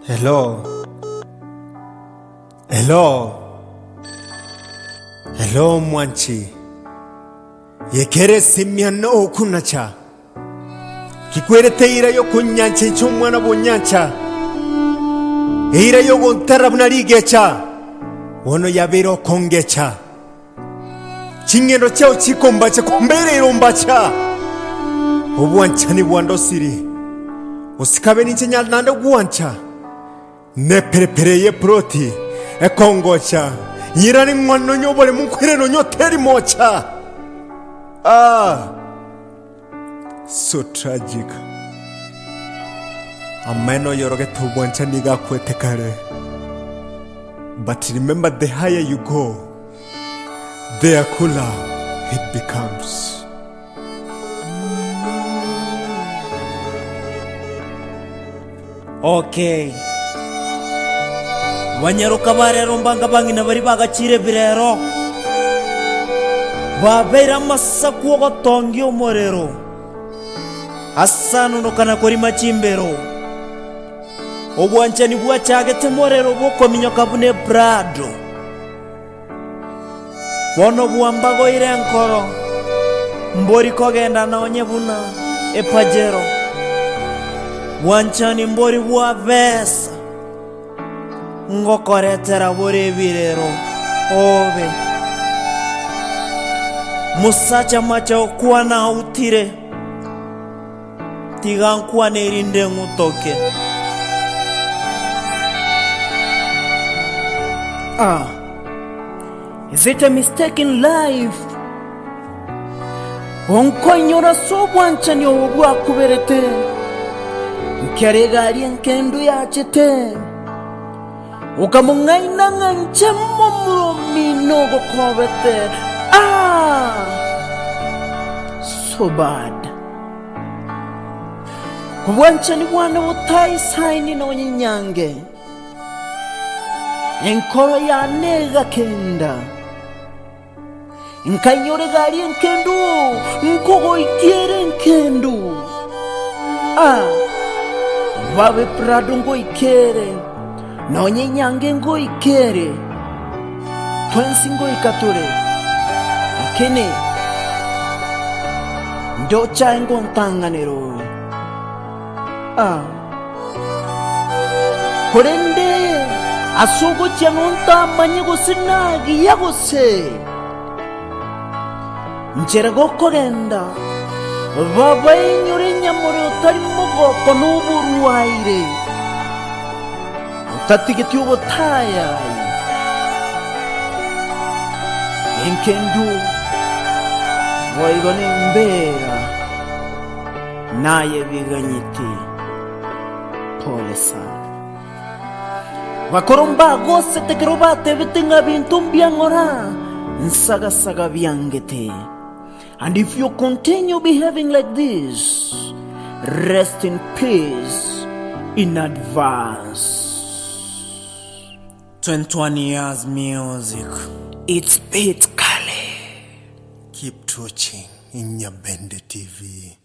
Hello. Mwanchi. Yekere simyano okunacha. Kikwere teira yo kunyanche chumwana bonyancha. Eira yo gontara bunarigecha. Wono yabero kongecha. Chingeno chao chikombacha kumbere irombacha. Obwancha ni bwandosiri. Usikabe ni nando guancha. Ne perepere ye proti. E kongocha. Yirani mwano nyobole mkwere no nyoteri mocha. So tragic. Ameno yoroge tubwancha niga kwetekare. But remember, the higher you go, the cooler it becomes. Okay. Wanyaruka barero mbanga bangina bari bagacire birero. Babera masaku gotongi omorero. Asano no kana kori machimbero. Obwancha ni bwachage temorero boko minyoka bune brado. Wono buambago ire nkoro. Mbori kogenda na onyebuna epajero. Wancha ni mbori bua vesa. Ngokoretera bore birero obe musacha macha okuwa na utire tigankuwa nerinde ngutoke. Is it a mistake in life? Onkoinyora sobwancha ni obwa kuberete nkerega nkendu yachete ukamungaina nganche mumino gokobete. So bad. Kubwancha ni bwana butai saini no nyange enkoro ya nega kenda nkanyore gari nkendu nkogo ikiere nkendu babe prado ngo ikere nonye nyange ngo ikere twensi ngo ikature akene ndo chango ntanganero korende asugo cyanonta manyigo sinagi yagose njera gokorenda baba inyure nyamore utari mugoko n'uburuwaire utatigeti ubutaya enkendu waigone mbera naye biganyiti pole sana bakoromba gose tekerobate bitinga bintu mbyangora nsaga byangete. And if you continue behaving like this, rest in peace in advance. 21 years music. It's Pete Kale. Keep watching in Nyabende TV.